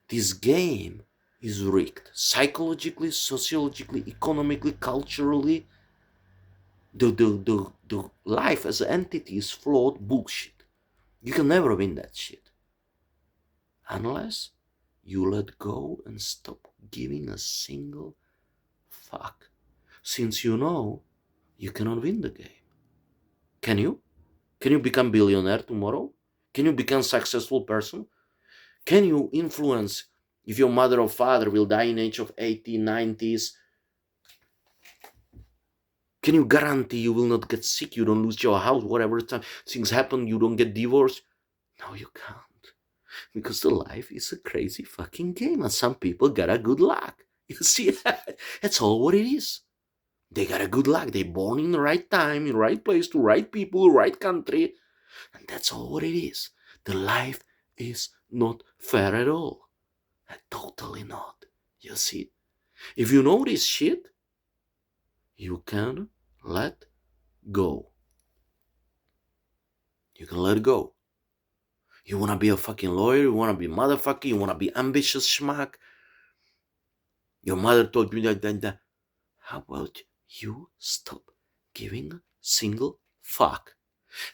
This game is rigged. Psychologically, sociologically, economically, culturally. The life as an entity is flawed bullshit. You can never win that shit. Unless you let go and stop giving a single fuck. Since you know you cannot win the game. Can you? Can you become billionaire tomorrow? Can you become successful person? Can you influence if your mother or father will die in age of 80, 90s? Can you guarantee you will not get sick, you don't lose your house, whatever time things happen, you don't get divorced? No, you can't. Because the life is a crazy fucking game and some people got a good luck. You see, that's all what it is. They got a good luck. They born in the right time, in the right place, to right people, right country. And that's all what it is. The life is not fair at all. Totally not. You see? If you know this shit, you can let go. You can let go. You wanna be a fucking lawyer, you wanna be a motherfucker, you wanna be ambitious schmuck. Your mother told you that. How about you stop giving a single fuck?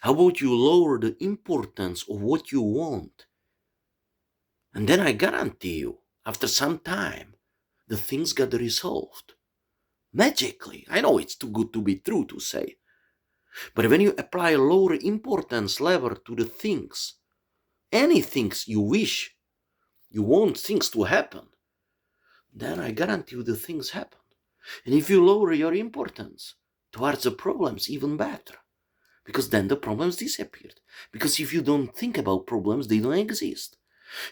How about you lower the importance of what you want? And then I guarantee you, after some time, the things get resolved. Magically. I know it's too good to be true to say. But when you apply a lower importance level to the things, any things you wish, you want things to happen, then I guarantee you the things happen. And if you lower your importance towards the problems, even better. Because then the problems disappeared. Because if you don't think about problems, they don't exist.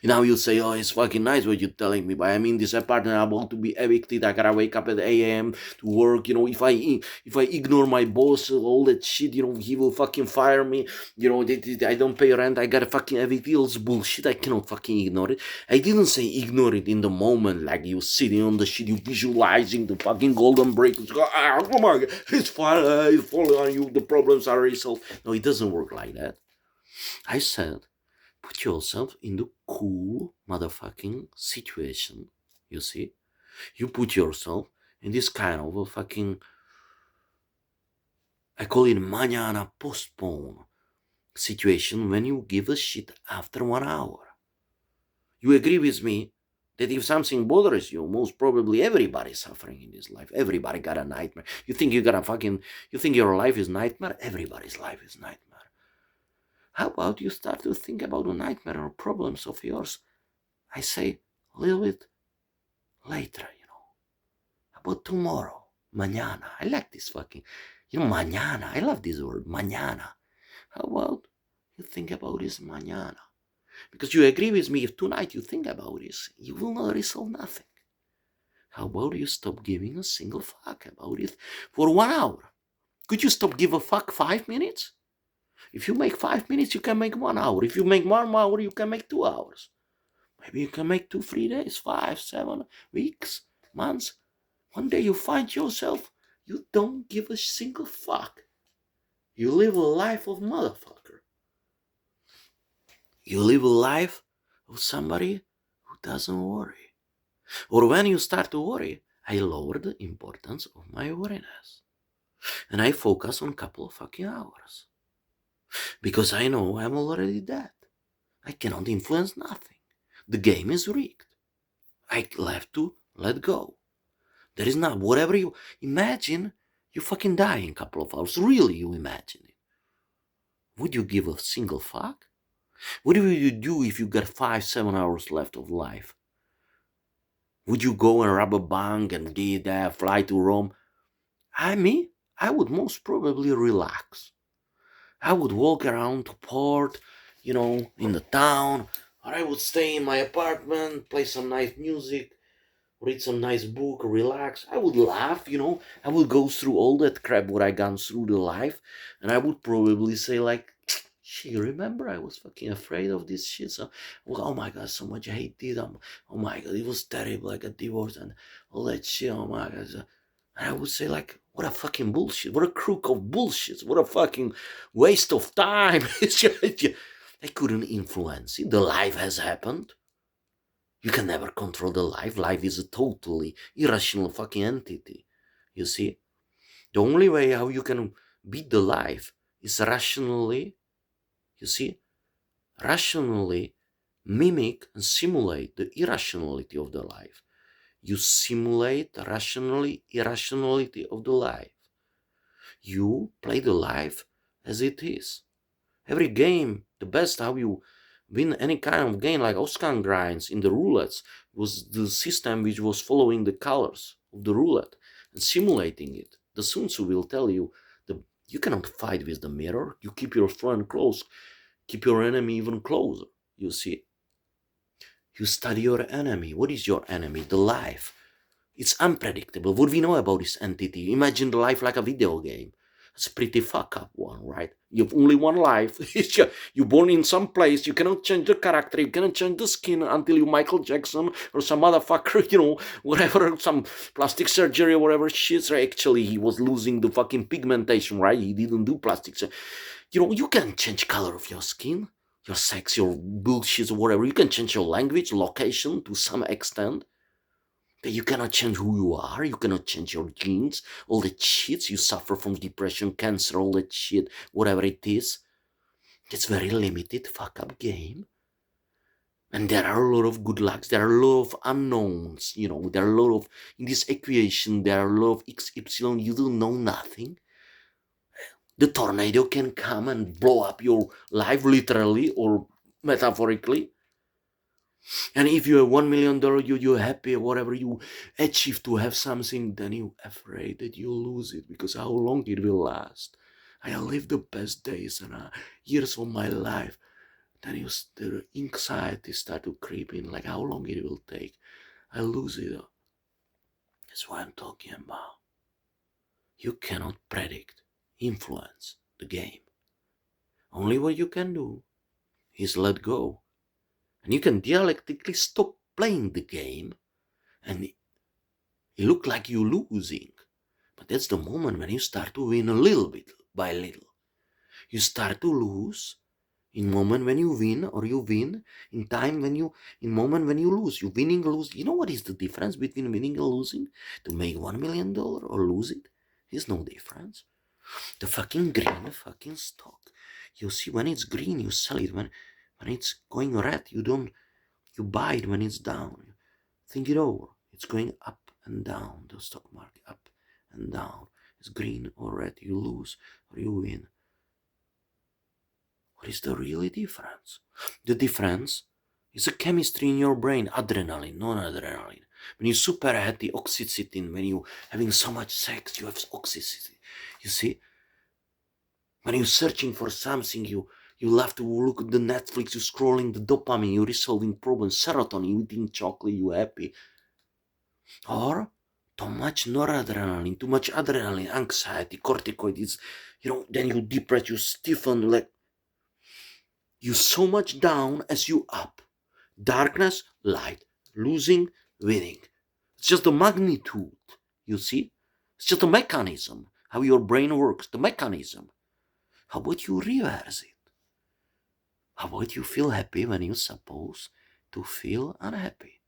Now you'll say, oh, it's fucking nice what you're telling me, but I'm in this apartment, I'm about to be evicted, I gotta wake up at 8 a.m. to work, if I ignore my boss, all that shit, he will fucking fire me, I don't pay rent, I gotta fucking evict, all this bullshit, I cannot fucking ignore it. I didn't say ignore it in the moment, like you sitting on the shit, you visualizing the fucking golden break, oh my god, it's fine, it's falling on you, the problems are resolved. No, it doesn't work like that. I said, put yourself in the cool motherfucking situation, you see? You put yourself in this kind of a fucking, I call it mañana postpone situation when you give a shit after 1 hour. You agree with me that if something bothers you, most probably everybody's suffering in this life. Everybody got a nightmare. You think you think your life is nightmare? Everybody's life is nightmare. How about you start to think about the nightmare or problems of yours? I say a little bit later, How about tomorrow? Mañana. I like this fucking, mañana. I love this word, mañana. How about you think about this mañana? Because you agree with me, if tonight you think about this, you will not resolve nothing. How about you stop giving a single fuck about it for 1 hour? Could you stop give a fuck 5 minutes? If you make 5 minutes, you can make 1 hour. If you make 1 hour, you can make 2 hours. Maybe you can make 2, 3 days, 5, 7 weeks, months. One day you find yourself, you don't give a single fuck. You live a life of motherfucker. You live a life of somebody who doesn't worry. Or when you start to worry, I lower the importance of my worriness. And I focus on a couple of fucking hours. Because I know I'm already dead. I cannot influence nothing. The game is rigged. I have to let go. There is not, whatever you imagine, you fucking die in a couple of hours. Really, you imagine it. Would you give a single fuck? What would you do if you got 5, 7 hours left of life? Would you go and rob a bank and did that, fly to Rome? I would most probably relax. I would walk around to port, in the town, or I would stay in my apartment, play some nice music, read some nice book, relax. I would laugh, I would go through all that crap what I gone through the life, and I would probably say like, shit, remember I was fucking afraid of this shit, so, oh my god, so much hate it, oh my god, it was terrible, I got divorced and all that shit, oh my god, and I would say like, what a fucking bullshit, what a crook of bullshit, what a fucking waste of time. I couldn't influence it, the life has happened. You can never control the life. Life is a totally irrational fucking entity. You see? The only way how you can beat the life is rationally, you see, rationally mimic and simulate the irrationality of the life. You simulate the rationally irrationality of the life. You play the life as it is. Every game, the best how you win any kind of game, like Oscar grinds in the roulettes, was the system which was following the colors of the roulette and simulating it. The Sun Tzu will tell you you cannot fight with the mirror. You keep your friend close, keep your enemy even closer. You see, you study your enemy. What is your enemy? The life. It's unpredictable. What we know about this entity? Imagine the life like a video game. It's a pretty fuck up one, right? You have only one life. You're born in some place. You cannot change the character. You cannot change the skin until you Michael Jackson or some motherfucker, whatever, some plastic surgery or whatever shit. So actually, he was losing the fucking pigmentation, right? He didn't do plastic surgery. You can change color of your skin, your sex, your bullshit or whatever. You can change your language, location to some extent. But you cannot change who you are. You cannot change your genes. All the shit you suffer from depression, cancer, all that shit, whatever it is. It's very limited fuck up game. And there are a lot of good lucks. There are a lot of unknowns. There are a lot of, in this equation, there are a lot of XY. You don't know nothing. The tornado can come and blow up your life literally or metaphorically. And if you have $1 million, you're happy or whatever you achieve to have something, then you're afraid that you'll lose it because how long it will last. I live the best days and years of my life. Then the anxiety start to creep in, like how long it will take. I lose it. That's what I'm talking about. You cannot predict, influence the game. Only what you can do is let go. And you can dialectically stop playing the game and it look like you're losing. But that's the moment when you start to win a little bit by little. You start to lose in moment when you win, or you win in moment when you lose. You winning, lose. You know what is the difference between winning and losing? To make $1 million or lose it? There's no difference. The fucking green fucking stock. You see, when it's green, you sell it. When it's going red, you buy it when it's down. Think it over. It's going up and down, the stock market, up and down. It's green or red. You lose or you win. What is the really difference? The difference is the chemistry in your brain, adrenaline, non-adrenaline. When you're super happy, oxytocin, when you're having so much sex, you have oxytocin. You see? When you're searching for something, you love to look at the Netflix, you're scrolling the dopamine, you're resolving problems, serotonin, you eating chocolate, you're happy. Or too much noradrenaline, too much adrenaline, anxiety, corticoids, then you depress, you stiffen, like you so much down as you up. Darkness, light, losing, winning. It's just the magnitude, you see? It's just a mechanism, how your brain works, the mechanism. How about you reverse it? How about you feel happy when you're supposed to feel unhappy?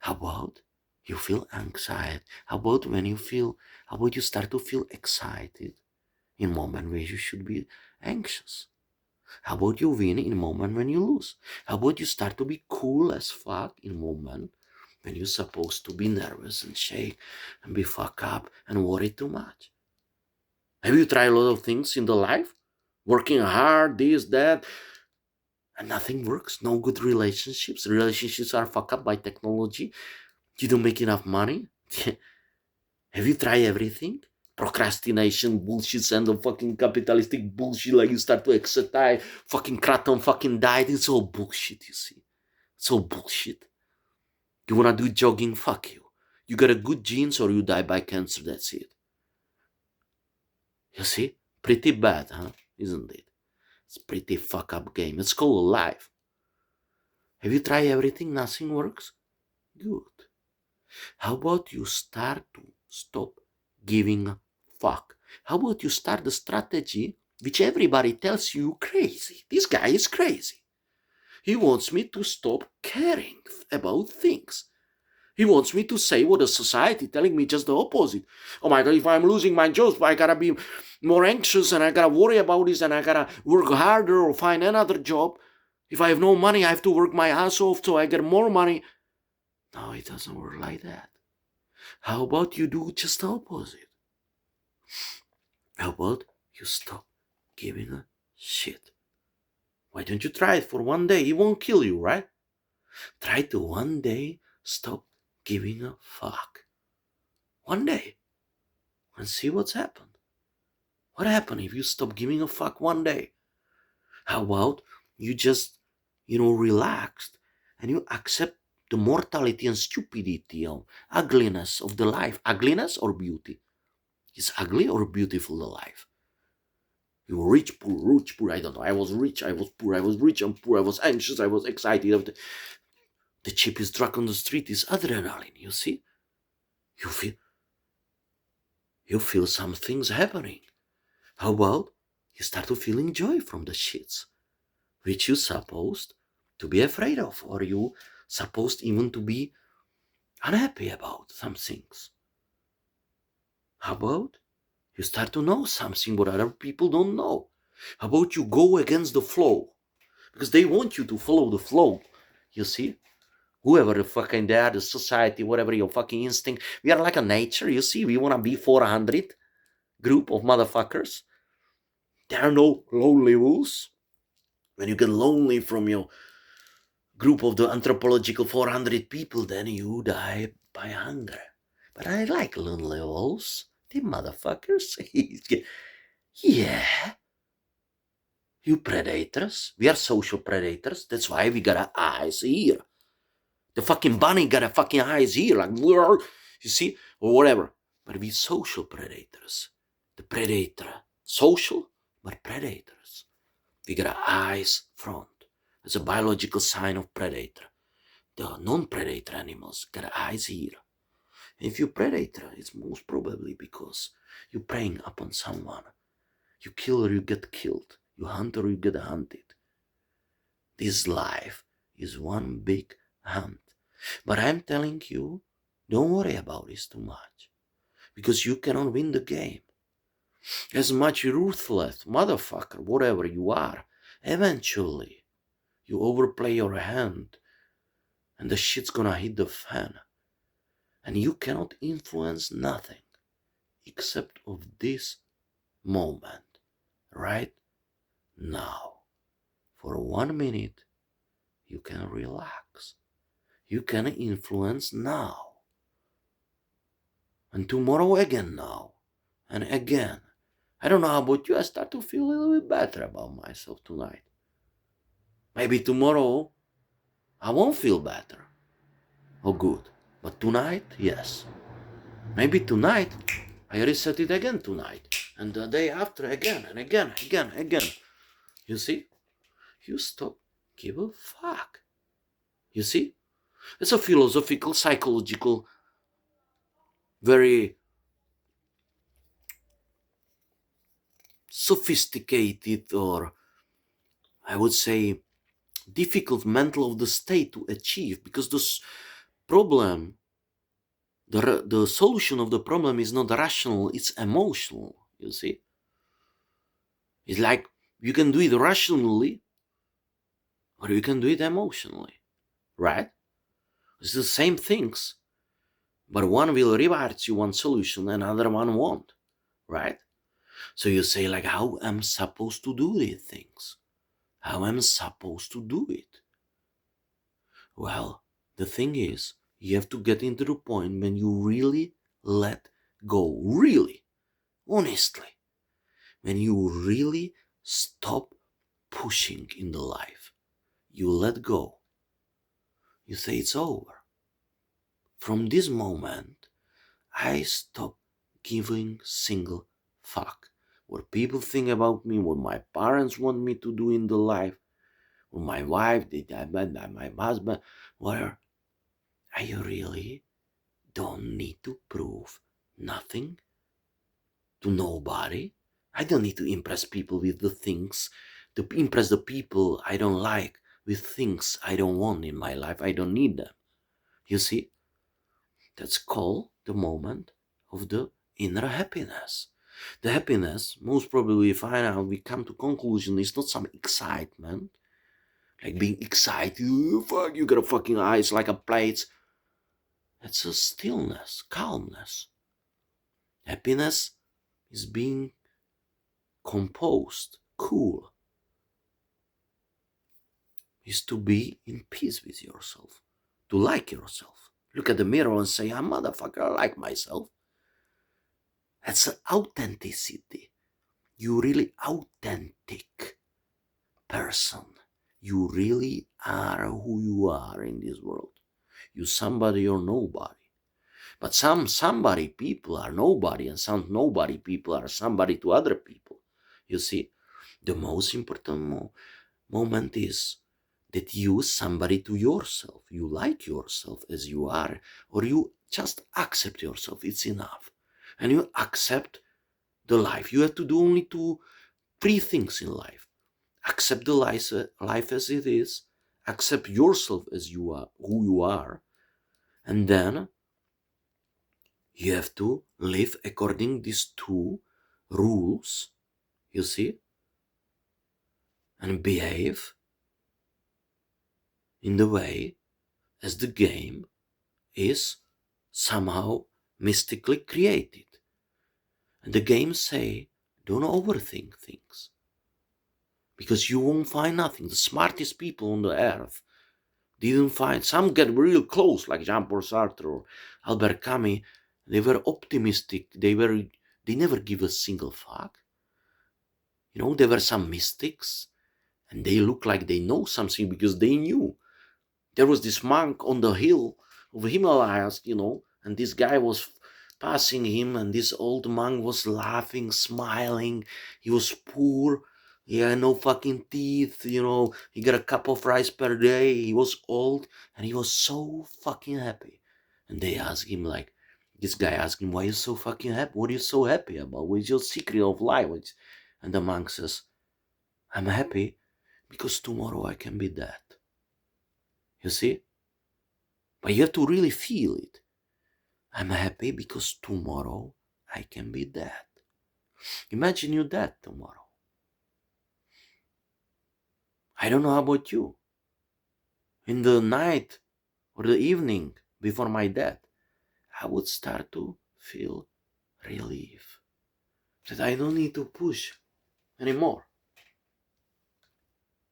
How about you feel anxiety? How about you start to feel excited in moment where you should be anxious? How about you win in moment when you lose? How about you start to be cool as fuck in moment when you're supposed to be nervous and shake and be fuck up and worry too much? Have you tried a lot of things in the life? Working hard, this, that, and nothing works? No good relationships? Relationships are fucked up by technology? You don't make enough money? Have you tried everything? Procrastination, bullshit, and the fucking capitalistic bullshit, like you start to exercise, fucking kratom, fucking diet. It's all bullshit, you see. It's all bullshit. You wanna do jogging? Fuck you. You got a good genes or you die by cancer, that's it. You see? Pretty bad, huh? Isn't it? It's pretty fuck up game. It's called life. Have you tried everything? Nothing works? Good. How about you start to stop giving a fuck? How about you start the strategy which everybody tells you crazy? This guy is crazy. He wants me to stop caring about things. He wants me to say what the society telling me just the opposite. Oh my God, if I'm losing my job, I gotta be more anxious and I gotta worry about this and I gotta work harder or find another job. If I have no money, I have to work my ass off so I get more money. No, it doesn't work like that. How about you do just the opposite? How about you stop giving a shit? Why don't you try it for one day? It won't kill you, right? Try to one day stop giving a fuck. One day. And see what's happened. What happened if you stop giving a fuck one day? How about you just, relaxed and you accept the mortality and stupidity of ugliness of the life. Ugliness or beauty? Is ugly or beautiful the life? You were rich, poor, I don't know. I was rich, I was poor, I was rich, I'm poor, I was anxious, I was excited. The cheapest drug on the street is adrenaline, you see? You feel some things happening. How about you start to feeling joy from the shits, which you supposed to be afraid of, or you supposed even to be unhappy about some things. How about you start to know something what other people don't know? How about you go against the flow? Because they want you to follow the flow, you see? Whoever the fucking they are, the society, whatever your fucking instinct. We are like a nature, you see? We want to be 400 group of motherfuckers. There are no lonely wolves. When you get lonely from your group of the anthropological 400 people, then you die by hunger. But I like lonely wolves. The motherfuckers. Yeah. You predators. We are social predators. That's why we got our eyes here. The fucking bunny got a fucking eyes here. Like, you see? Or whatever. But we social predators. The predator. Social, but predators. We got our eyes front. It's a biological sign of predator. The non-predator animals got eyes here. If you're predator, it's most probably because you're preying upon someone. You kill or you get killed. You hunt or you get hunted. This life is one big hunt. But I'm telling you, don't worry about this too much. Because you cannot win the game. As much ruthless, motherfucker, whatever you are, eventually you overplay your hand and the shit's gonna hit the fan. And you cannot influence nothing except of this moment, right now. For 1 minute, you can relax. You can influence now. And tomorrow again now. And again. I don't know how about you, I start to feel a little bit better about myself tonight. Maybe tomorrow, I won't feel better or good. But tonight, yes. Maybe tonight, I reset it again tonight. And the day after again and again. You see? You stop, give a fuck. You see? It's a philosophical, psychological, very sophisticated, or I would say difficult mental of the state to achieve, because this problem, the solution of the problem is not rational, it's emotional, you see? It's like you can do it rationally or you can do it emotionally, right? It's the same things, but one will reward you one solution, another one won't, right? So you say like, how am I supposed to do these things? How am I supposed to do it? Well, the thing is, you have to get into the point when you really let go, really, honestly, when you really stop pushing in the life. You let go. You say it's over. From this moment, I stop giving single fuck what people think about me, what my parents want me to do in the life, what my wife, my husband, whatever. I really don't need to prove nothing to nobody. I don't need to impress people with the things, to impress the people I don't like with things I don't want in my life. I don't need them. You see, that's called the moment of the inner happiness. The happiness, most probably we find out, we come to conclusion, is not some excitement, like being excited, "Oh, fuck, you got a fucking eyes like a plate." That's a stillness, calmness. Happiness is being composed, cool, is to be in peace with yourself, to like yourself. Look at the mirror and say, "I'm motherfucker, I like myself." That's an authenticity. You really authentic person. You really are who you are in this world. You somebody or nobody. But some somebody people are nobody, and some nobody people are somebody to other people. You see, the most important moment is that you somebody to yourself. You like yourself as you are, or you just accept yourself. It's enough. And you accept the life. You have to do only three things in life. Accept the life as it is, accept yourself as you are, who you are, and then you have to live according these two rules, you see, and behave in the way as the game is somehow mystically created. And the games say, don't overthink things, because you won't find nothing. The smartest people on the earth didn't find, some get real close, like Jean-Paul Sartre or Albert Camus. They were optimistic. They never give a single fuck. You know, there were some mystics, and they look like they know something because they knew. There was this monk on the hill of the Himalayas, you know, and this guy was passing him, and this old monk was laughing, smiling. He was poor. He had no fucking teeth, you know. He got a cup of rice per day. He was old, and he was so fucking happy. And they asked him, like, this guy asked him, "Why are you so fucking happy? What are you so happy about? What is your secret of life?" And the monk says, "I'm happy because tomorrow I can be dead." You see? But you have to really feel it. I'm happy because tomorrow I can be dead. Imagine you're dead tomorrow. I don't know about you. In the night or the evening before my death, I would start to feel relief. That I don't need to push anymore.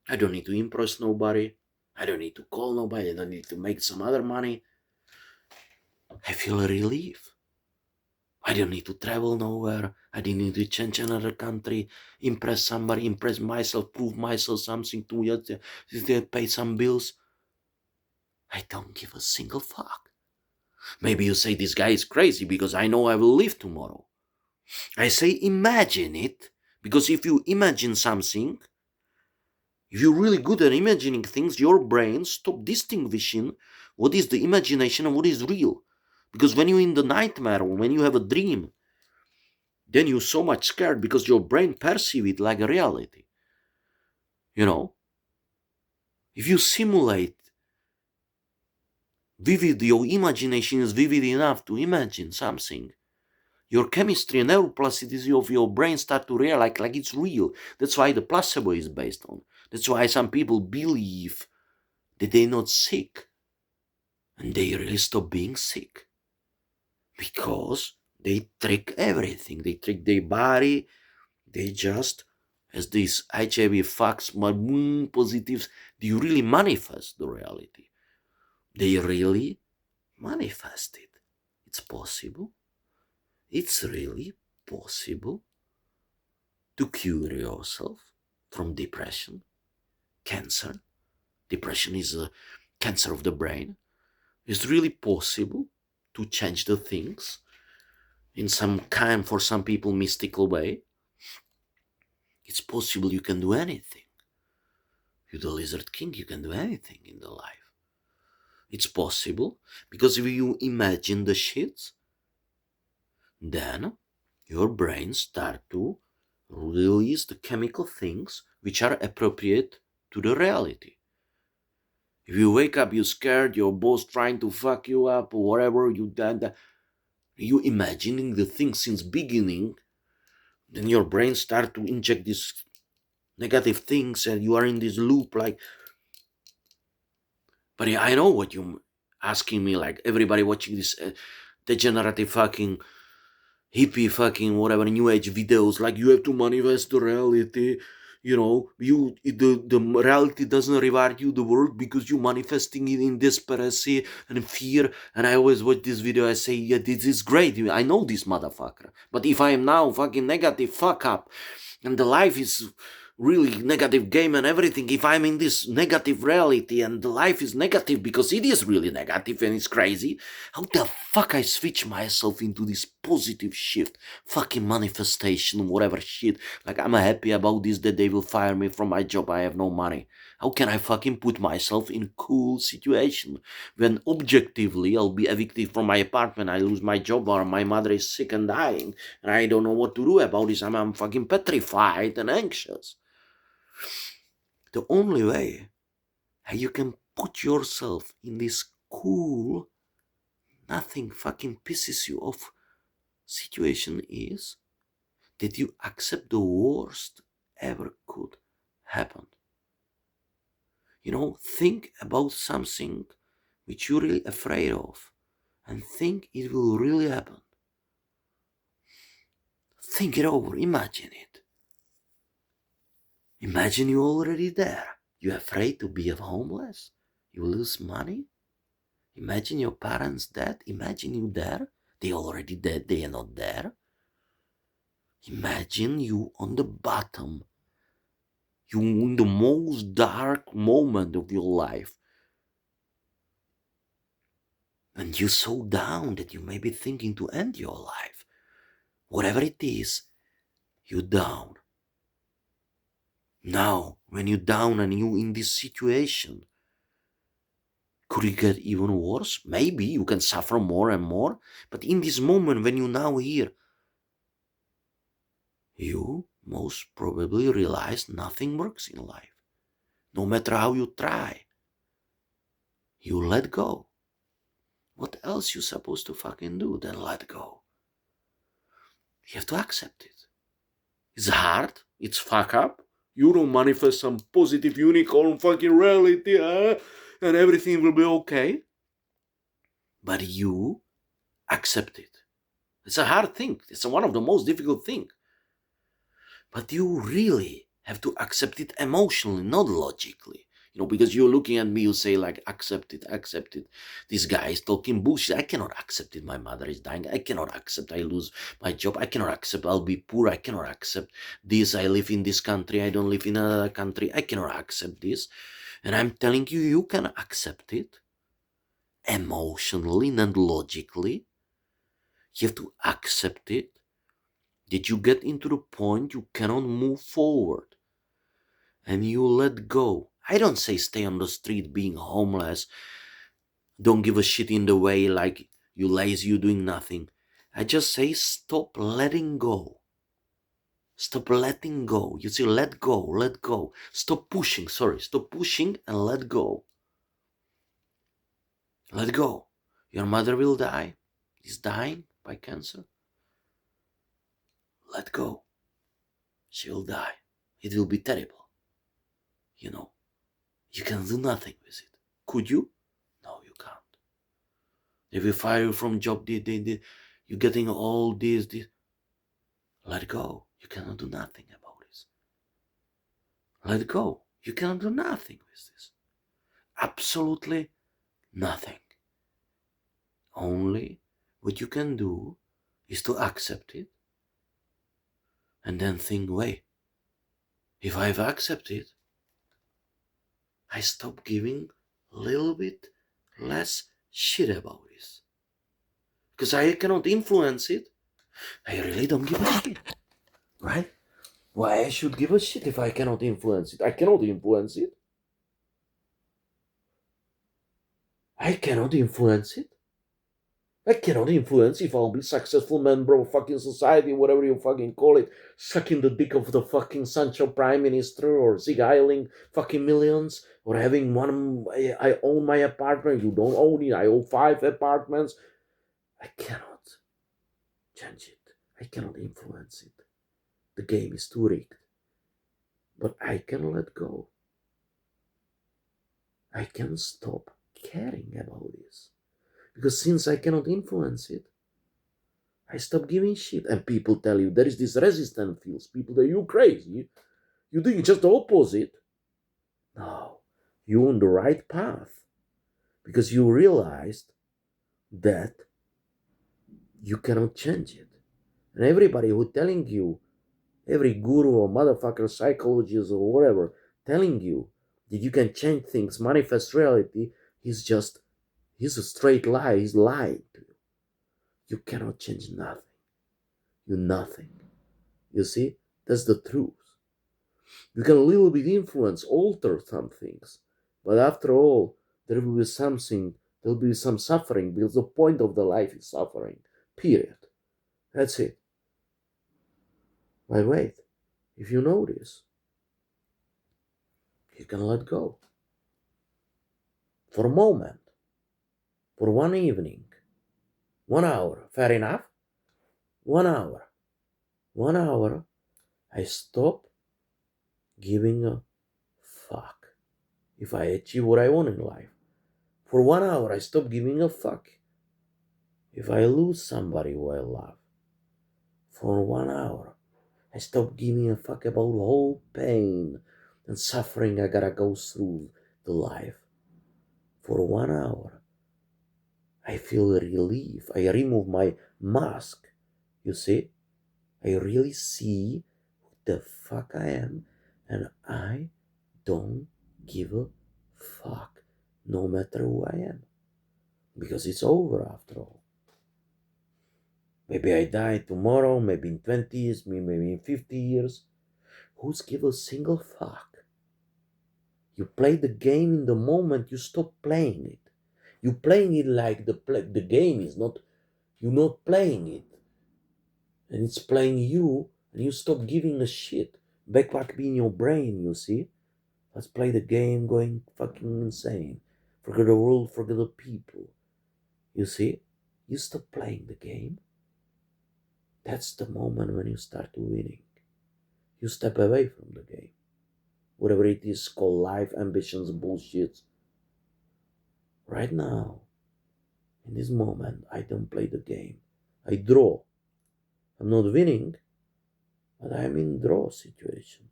I don't need to impress nobody. I don't need to call nobody. I don't need to make some other money. I feel relief. I don't need to travel nowhere. I didn't need to change another country, impress somebody, impress myself, prove myself something to pay some bills. I don't give a single fuck. Maybe you say this guy is crazy because I know I will live tomorrow. I say imagine it, because if you imagine something, if you're really good at imagining things, your brain stop distinguishing what is the imagination and what is real. Because when you're in the nightmare or when you have a dream, then you're so much scared because your brain perceives it like a reality. You know, if you simulate vivid, your imagination is vivid enough to imagine something, your chemistry and neuroplasticity of your brain start to realize like it's real. That's why the placebo is based on. That's why some people believe that they're not sick, and they really stop being sick because they trick everything. They trick their body. They just, as these HIV facts, positives, they really manifest the reality. They really manifest it. It's possible. It's really possible to cure yourself from depression, cancer. Depression is a cancer of the brain. It's really possible to change the things in some kind, for some people, mystical way. It's possible you can do anything. You're the lizard king, you can do anything in the life. It's possible because if you imagine the shit, then your brain start to release the chemical things which are appropriate to the reality. If you wake up, you're scared, your boss trying to fuck you up or whatever, you imagining the thing since beginning, then your brain start to inject these negative things and you are in this loop like, but yeah, I know what you asking me, like everybody watching this degenerative fucking hippie fucking whatever new age videos, like you have to manifest the reality, the reality doesn't reward you the world because you manifesting it in desperation and fear. And I always watch this video, I say, yeah, this is great, I know this motherfucker, but if I am now fucking negative fuck up and the life is really negative game and everything, if I'm in this negative reality and the life is negative because it is really negative and it's crazy, how the fuck I switch myself into this positive shit, fucking manifestation, whatever shit, like I'm happy about this, that they will fire me from my job, I have no money. How can I fucking put myself in cool situation when objectively I'll be evicted from my apartment, I lose my job, or my mother is sick and dying and I don't know what to do about this, I'm fucking petrified and anxious. The only way how you can put yourself in this cool, nothing fucking pisses you off situation is that you accept the worst ever could happen. Think about something which you're really afraid of and think it will really happen. Think it over, imagine it. Imagine you're already there. You're afraid to be homeless. You lose money. Imagine your parents dead. Imagine you there. They already dead. They are not there. Imagine you on the bottom. You in the most dark moment of your life. And you're so down that you may be thinking to end your life. Whatever it is, you're down. Now, when you're down and you in this situation, could it get even worse? Maybe you can suffer more and more. But in this moment, when you're now here, you most probably realize nothing works in life. No matter how you try, you let go. What else you supposed to fucking do than let go? You have to accept it. It's hard. It's fuck up. You don't manifest some positive unicorn fucking reality, and everything will be okay. But you accept it. It's a hard thing. It's one of the most difficult things. But you really have to accept it emotionally, not logically. Because you're looking at me, you say like, accept it, accept it. This guy is talking bullshit. I cannot accept it. My mother is dying. I cannot accept I lose my job. I cannot accept I'll be poor. I cannot accept this. I live in this country. I don't live in another country. I cannot accept this. And I'm telling you, you can accept it emotionally, not logically. You have to accept it. That you get into the point you cannot move forward. And you let go. I don't say stay on the street being homeless. Don't give a shit in the way like you lazy, you doing nothing. I just say stop letting go. Stop letting go. You see, let go, let go. Stop pushing, stop pushing and let go. Let go. Your mother will die. Is dying by cancer. Let go. She will die. It will be terrible. You can do nothing with it. Could you? No, you can't. They will fire you from job. You're getting all this. Let go. You cannot do nothing about this. Let go. You cannot do nothing with this. Absolutely nothing. Only what you can do is to accept it and then think, wait, if I've accepted, I stop giving a little bit less shit about this. Because I cannot influence it. I really don't give a shit. Right? Why I should give a shit if I cannot influence it? I cannot influence it. I cannot influence it. I cannot influence if I'll be successful member of fucking society, whatever you fucking call it, sucking the dick of the fucking Sancho Prime Minister or ziggling fucking millions or having one. I own my apartment. You don't own it. I own 5 apartments. I cannot change it. I cannot influence it. The game is too rigged. But I can let go. I can stop caring about this. Because since I cannot influence it, I stop giving shit. And people tell you there is this resistance fields. People that you crazy. You're doing just the opposite. No, you're on the right path. Because you realized that you cannot change it. And everybody who telling you, every guru or motherfucker psychologist or whatever, telling you that you can change things, manifest reality, he's a straight lie. He's lying to you. You cannot change nothing. You're nothing. You see? That's the truth. You can a little bit influence, alter some things. But after all, there will be something, there will be some suffering because the point of the life is suffering. Period. That's it. But wait, if you know this, you can let go. For a moment, for one evening, 1 hour, fair enough? 1 hour. 1 hour, I stop giving a fuck if I achieve what I want in life. For 1 hour, I stop giving a fuck if I lose somebody who I love. For 1 hour, I stop giving a fuck about whole pain and suffering I gotta go through the life. For 1 hour, I feel relief. I remove my mask. You see? I really see who the fuck I am, and I don't give a fuck no matter who I am. Because it's over after all. Maybe I die tomorrow, maybe in 20 years, maybe in 50 years. Who's give a single fuck? You play the game in the moment you stop playing it. You playing it like the game is not, you're not playing it. And it's playing you, and you stop giving a shit. Back in your brain, you see? Let's play the game going fucking insane. Forget the world, forget the people. You see? You stop playing the game. That's the moment when you start winning. You step away from the game. Whatever it is called life, ambitions, bullshit. Right now, in this moment, I don't play the game. I draw. I'm not winning, but I'm in draw situation.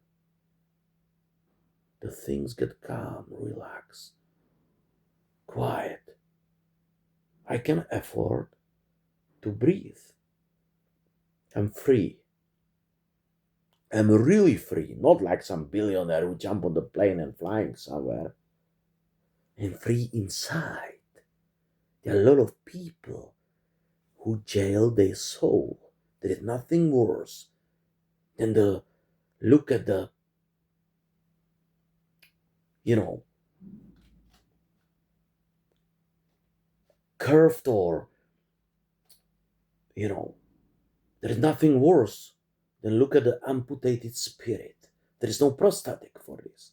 The things get calm, relax, quiet. I can afford to breathe. I'm free. I'm really free, not like some billionaire who jump on the plane and flying somewhere. I'm free inside. There are a lot of people who jail their soul. There is nothing worse than the look at the, you know, curved or, you know, there is nothing worse than look at the amputated spirit. There is no prosthetic for this.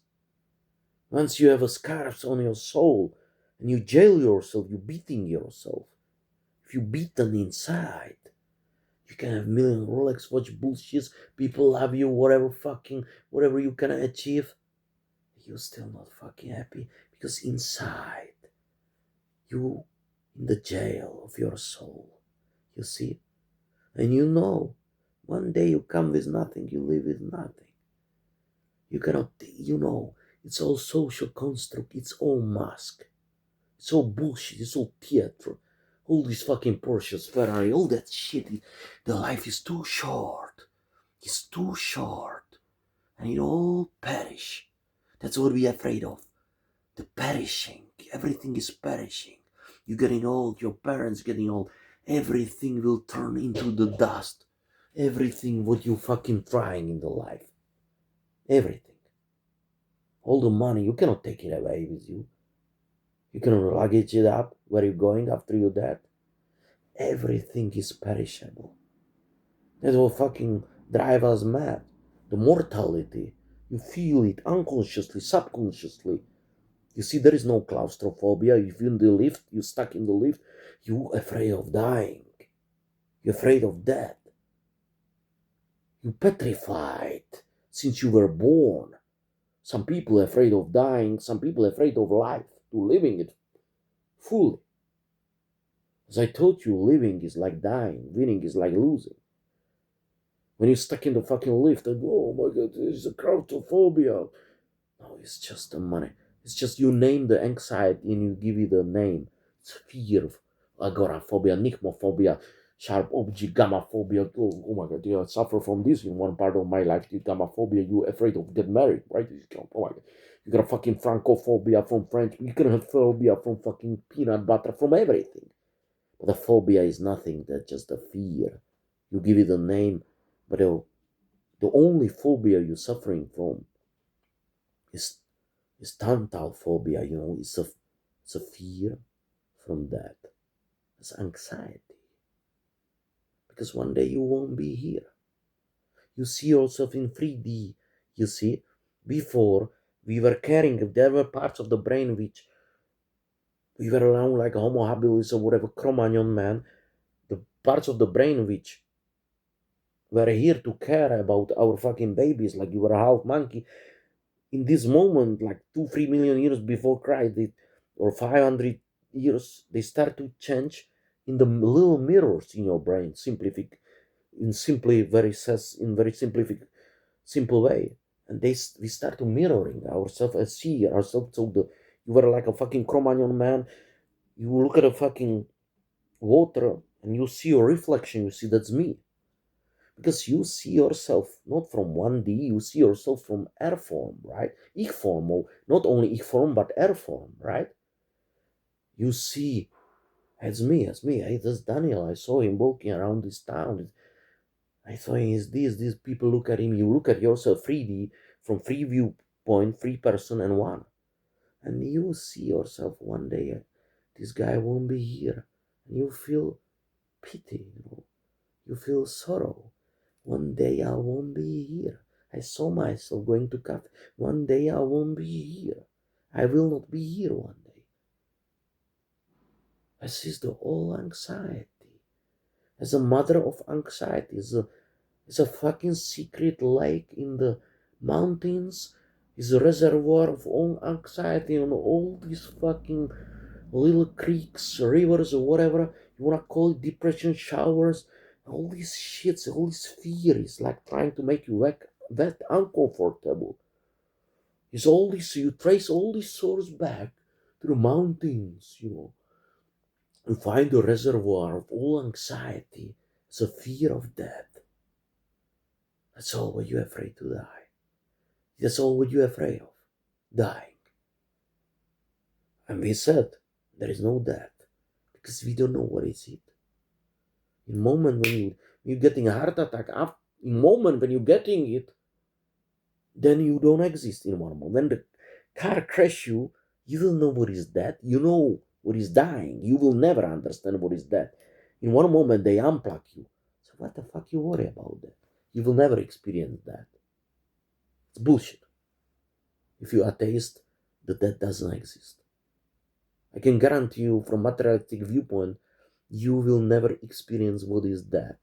Once you have a scars on your soul and you jail yourself, you're beating yourself. If you're beaten inside, you can have million Rolex watch bullshits, people love you, whatever you can achieve. You're still not fucking happy because inside, you in the jail of your soul. You see? And you know, one day you come with nothing, you live with nothing. You cannot, it's all social construct, it's all mask. It's all bullshit, it's all theater. All these fucking Porsches, Ferrari, all that shit. The life is too short. It's too short. And it all perish. That's what we're afraid of. The perishing. Everything is perishing. You're getting old, your parents getting old. Everything will turn into the dust. Everything what you fucking trying in the life. Everything. All the money, you cannot take it away with you. You cannot luggage it up where you're going after you're dead. Everything is perishable. That will fucking drive us mad. The mortality. You feel it unconsciously, subconsciously. You see, there is no claustrophobia. If you're in the lift, you're stuck in the lift, you're afraid of dying. You're afraid of death. You're petrified since you were born. Some people are afraid of dying, some people are afraid of life, to living it fully. As I told you, living is like dying, winning is like losing. When you're stuck in the fucking lift and, oh my god, there's a claustrophobia. No, it's just the money. It's just you name the anxiety and you give it a name. It's fear, agoraphobia, nychmophobia, sharp object, gammaphobia. Oh my god, you suffer from this in one part of my life. You gammaphobia, you're afraid of get married, right? Oh my god. You got a fucking francophobia from French. You can have phobia from fucking peanut butter, from everything. But the phobia is nothing, that's just a fear. You give it a name, but the only phobia you're suffering from is tantale phobia, it's a fear from that. It's anxiety. Because one day you won't be here. You see yourself in 3D. You see, before we were carrying, there were parts of the brain which we were around like Homo habilis or whatever, Cro-Magnon man, the parts of the brain which were here to care about our fucking babies, like you were a half monkey. In this moment, like 2-3 million years before Christ, or 500 years, they start to change in the little mirrors in your brain, in simply very says in very simple way, and we start to mirroring ourselves and see ourselves. So you were like a fucking Cro-Magnon man. You look at a fucking water and you see your reflection. You see that's me. Because you see yourself not from 1D, you see yourself from air form, right? Ich form, or not only ich form, but air form, right? You see, it's me, hey, that's Daniel. I saw him walking around this town. I thought he's these people look at him. You look at yourself 3D, from free viewpoint, free person, and one. And you see yourself one day, this guy won't be here. And you feel pity. You feel sorrow. One day I won't be here. I saw myself going to cafe. One day I won't be here. I will not be here one day. This is the whole anxiety. As a mother of anxiety, is a fucking secret lake in the mountains, is a reservoir of all anxiety and all these fucking little creeks, rivers, or whatever you wanna call it, depression showers, all these shits, all these fears, like trying to make you that uncomfortable. Is all this, you trace all these source back to the mountains, and find the reservoir of all anxiety. It's a fear of death. That's all what you're afraid to die. That's all what you're afraid of, dying. And we said there is no death because we don't know what is it. In moment when you're getting a heart attack, in moment when you're getting it, then you don't exist in one moment. When the car crash you, you will know what is death. You know what is dying. You will never understand what is death. In one moment they unplug you. So what the fuck you worry about that? You will never experience that. It's bullshit. If you're atheist, the death doesn't exist. I can guarantee you from materialistic viewpoint, you will never experience what is death.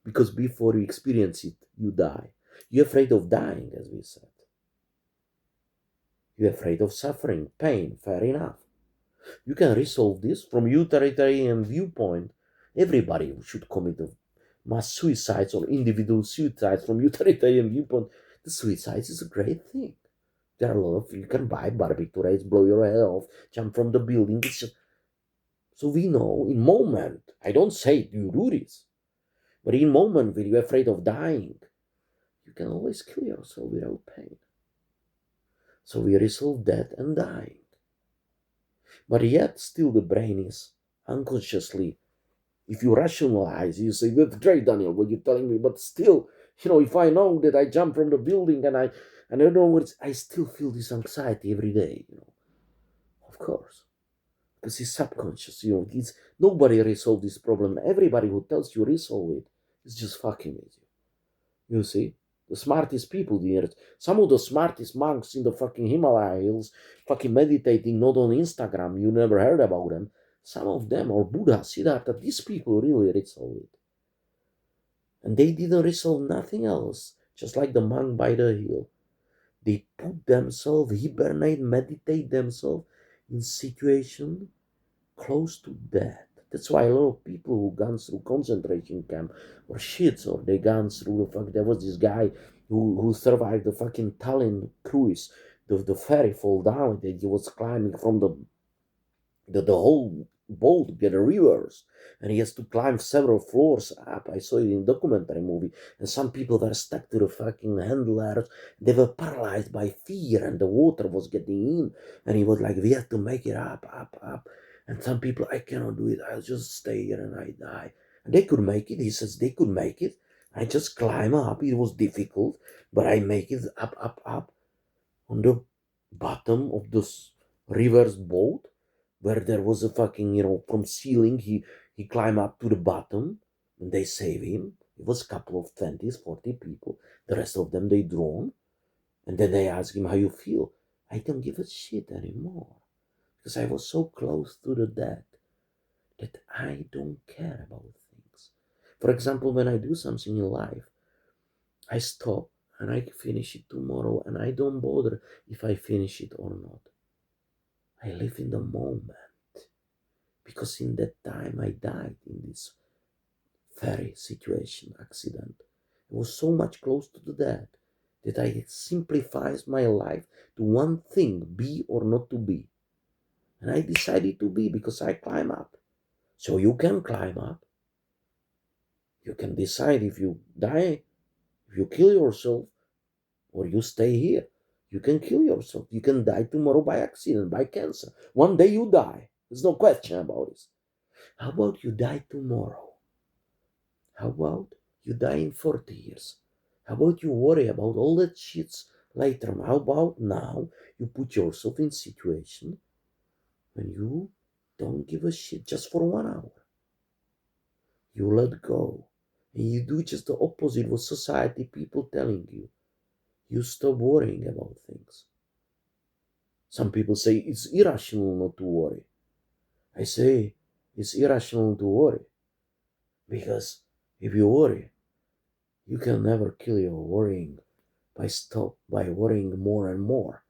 Because before you experience it, you die. You're afraid of dying, as we said. You're afraid of suffering, pain, fair enough. You can resolve this from utilitarian viewpoint. Everybody should commit mass suicides or individual suicides from utilitarian viewpoint. The suicides is a great thing. There are a lot of, you can buy barbiturates, blow your head off, jump from the building. It's just, so we know in moment, I don't say you do this, but in moment when you're afraid of dying, you can always kill yourself without pain. So we resolve death and dying. But yet still the brain is unconsciously, if you rationalize, you say, that's great, Daniel, what you're telling me, but still, if I know that I jump from the building and I don't know I still feel this anxiety every day, of course. because it's subconscious. It's nobody resolve this problem. Everybody who tells you resolve it is just fucking with you. You see, the smartest people, some of the smartest monks in the fucking Himalaya hills, fucking meditating, not on Instagram. You never heard about them. Some of them, or Buddha, Siddhartha, these people really resolve it, and they didn't resolve nothing else. Just like the monk by the hill, they put themselves, hibernate, meditate themselves in situation close to death. That's why a lot of people who gone through concentration camp or shits, or they gone through the fuck. There was this guy who survived the fucking Tallinn cruise. The ferry fall down, that he was climbing from the whole boat get a reverse, and he has to climb several floors up. I saw it in documentary movie, and some people were stuck to the fucking handlers. They were paralyzed by fear, and the water was getting in, and he was like, we have to make it up. And some people, I cannot do it, I'll just stay here and I die. And they could make it. He says they could make it. I just climb up. It was difficult, but I make it up on the bottom of this river's boat, where there was a fucking, from ceiling, he climbed up to the bottom, and they save him. It was a couple of 20s, 40 people. The rest of them, they drowned. And then they ask him, how you feel? I don't give a shit anymore, because I was so close to the death that I don't care about things. For example, when I do something in life, I stop and I finish it tomorrow, and I don't bother if I finish it or not. I live in the moment, because in that time I died in this ferry situation accident. I was so much close to the death that I simplifies my life to one thing: be or not to be. And I decided to be, because I climb up. So you can climb up. You can decide if you die, if you kill yourself, or you stay here. You can kill yourself. You can die tomorrow by accident, by cancer. One day you die. There's no question about it. How about you die tomorrow? How about you die in 40 years? How about you worry about all that shits later on? How about now you put yourself in situation when you don't give a shit just for 1 hour? You let go. And you do just the opposite what society people telling you. You stop worrying about things. Some people say it's irrational not to worry. I say it's irrational to worry, because if you worry, you can never kill your worrying by worrying more and more.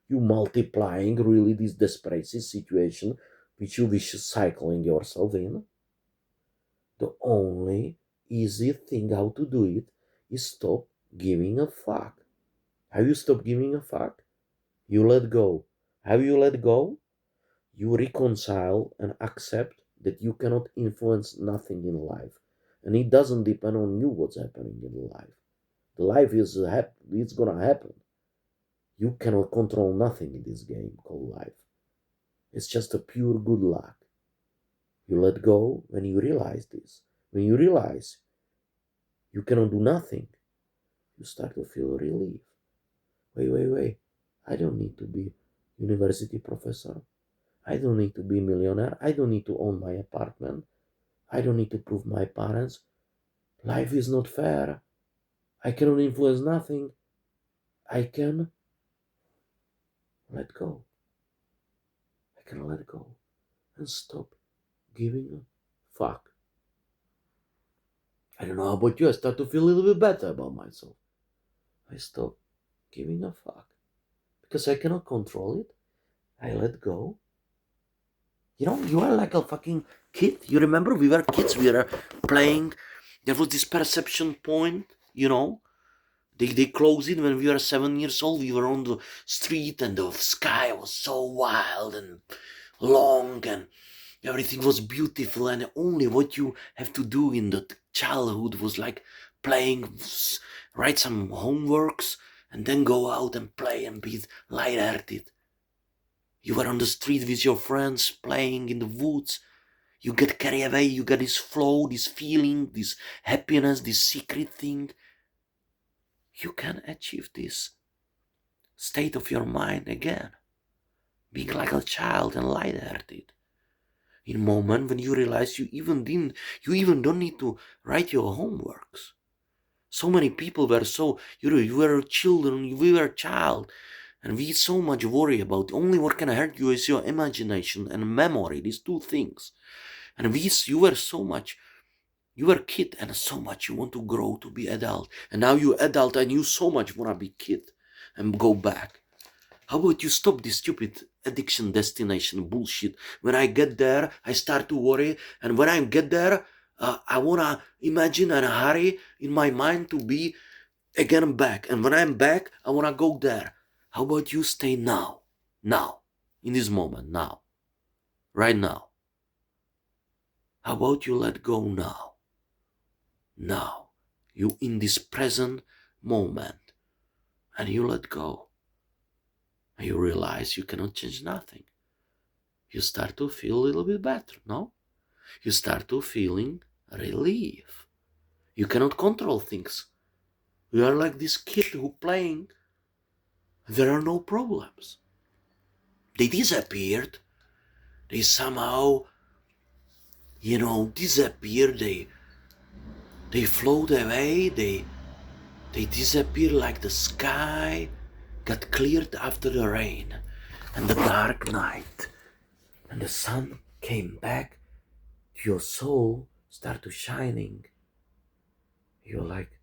You multiplying really this desperate situation which you vicious cycling yourself in. The only easy thing how to do it is stop giving a fuck. Have you stopped giving a fuck? You let go. Have you let go? You reconcile and accept that you cannot influence nothing in life, and it doesn't depend on you what's happening in life. The life is it's gonna happen. You cannot control nothing in this game called life. It's just a pure good luck. You let go when you realize this. When you realize you cannot do nothing, you start to feel relief. Wait. I don't need to be university professor. I don't need to be millionaire. I don't need to own my apartment. I don't need to prove my parents. Life is not fair. I cannot influence nothing. I can let go. I can let go and stop giving a fuck. I don't know about you. I start to feel a little bit better about myself. I stop giving a fuck because I cannot control it. I let go. You are like a fucking kid. You remember we were kids. We were playing. There was this perception point. They closed it when we were 7 years old. We were on the street and the sky was so wild and long and everything was beautiful, and only what you have to do in the childhood was like playing, write some homeworks, and then go out and play and be light-hearted. You were on the street with your friends playing in the woods. You get carried away, you get this flow, this feeling, this happiness, this secret thing. You can achieve this state of your mind again, being like a child and light-hearted. In a moment when you realize you even don't need to write your homeworks. So many people were you were children, we were a child, and we so much worry about only what can hurt you is your imagination and memory, these two things. And you were kid and so much you want to grow to be adult. And now you adult and you so much want to be kid and go back. How about you stop this stupid addiction destination bullshit? When I get there, I start to worry. And when I get there, I want to imagine and hurry in my mind to be again back. And when I'm back, I want to go there. How about you stay now? Now. In this moment. Now. Right now. How about you let go now? Now. You in this present moment. And you let go. And you realize you cannot change nothing. You start to feel a little bit better, no? You start to feeling relief. You cannot control things. You are like this kid who playing. There are no problems. They disappeared. They somehow, disappeared. They float away. They disappear like the sky got cleared after the rain and the dark night. And the sun came back. Your soul started to shining. You're like,